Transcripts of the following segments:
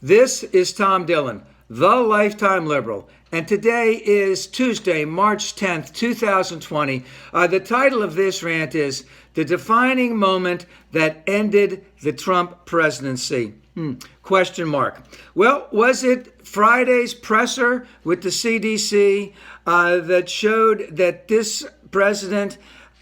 This is Tom Dillon, the Lifetime Liberal, and today is Tuesday, March 10th, 2020. The title of this rant is The Defining Moment That Ended the Trump Presidency. Question mark. Well, was it Friday's presser with the CDC that showed that this president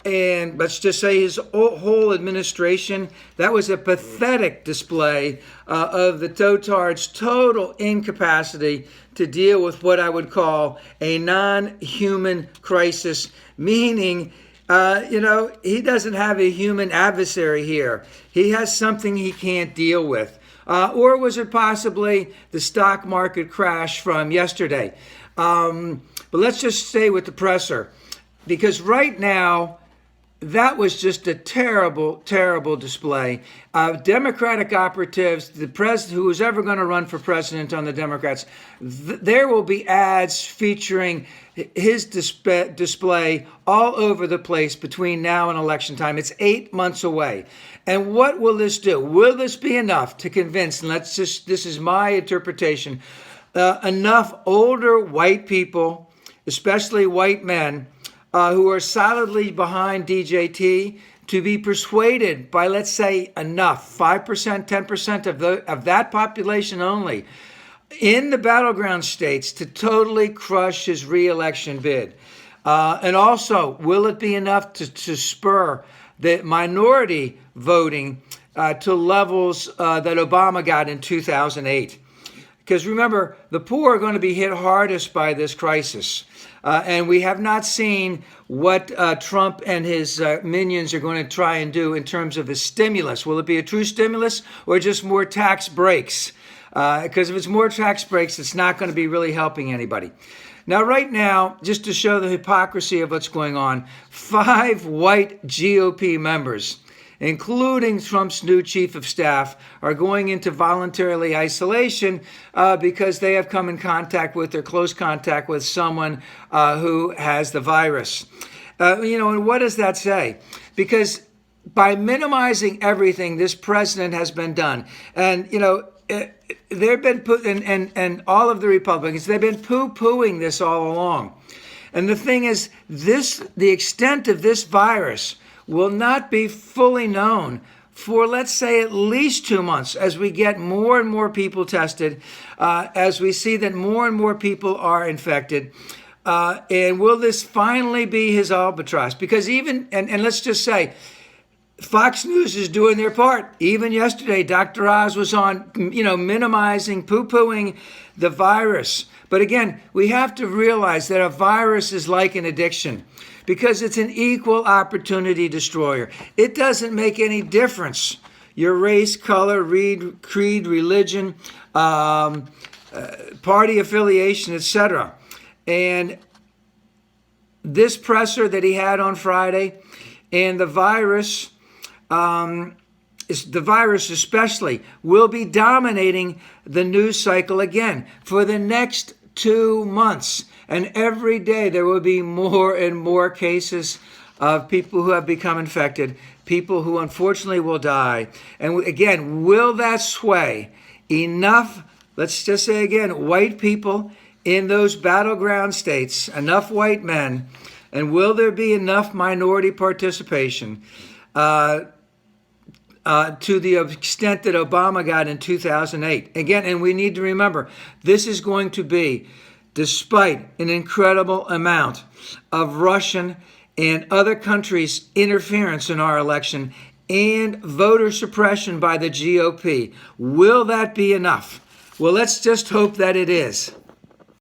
and let's just say his whole administration, that was a pathetic display of the dotard's total incapacity to deal with what I would call a non-human crisis, meaning, he doesn't have a human adversary here. He has something he can't deal with. Or was it possibly the stock market crash from yesterday? But let's just stay with the presser, because right now, that was just a terrible, terrible display. Democratic operatives, the president, who is ever going to run for president on the Democrats, there will be ads featuring his display all over the place between now and election time. It's 8 months away. And what will this do? Will this be enough to convince, and this is my interpretation, enough older white people, especially white men, who are solidly behind DJT to be persuaded by, let's say, enough, 5%, 10% of that population only, in the battleground states to totally crush his reelection bid? And also, will it be enough to spur the minority voting to levels that Obama got in 2008? Because remember, the poor are going to be hit hardest by this crisis. And we have not seen what Trump and his minions are going to try and do in terms of a stimulus. Will it be a true stimulus or just more tax breaks? Because if it's more tax breaks, it's not going to be really helping anybody. Now, right now, just to show the hypocrisy of what's going on, 5 white GOP members, including Trump's new chief of staff, are going into voluntary isolation because they have come in contact with or close contact with someone who has the virus. And what does that say? Because by minimizing everything this president has been done, and, they've been and all of the Republicans, they've been poo-pooing this all along. And the thing is, the extent of this virus will not be fully known for, let's say, at least 2 months as we get more and more people tested, as we see that more and more people are infected. And will this finally be his albatross? Because even, and let's just say, Fox News is doing their part. Even yesterday, Dr. Oz was on, minimizing, poo-pooing the virus. But again, we have to realize that a virus is like an addiction, because it's an equal opportunity destroyer. It doesn't make any difference your race, color, creed, religion, party affiliation, etc. And this presser that he had on Friday, and the virus especially, will be dominating the news cycle again for the next 2 months. And every day there will be more and more cases of people who have become infected, people who unfortunately will die. And again, will that sway enough, let's just say again, white people in those battleground states, enough white men, and will there be enough minority participation to the extent that Obama got in 2008? Again, and we need to remember, this is going to be despite an incredible amount of Russian and other countries' interference in our election and voter suppression by the GOP. Will that be enough? Well, let's just hope that it is.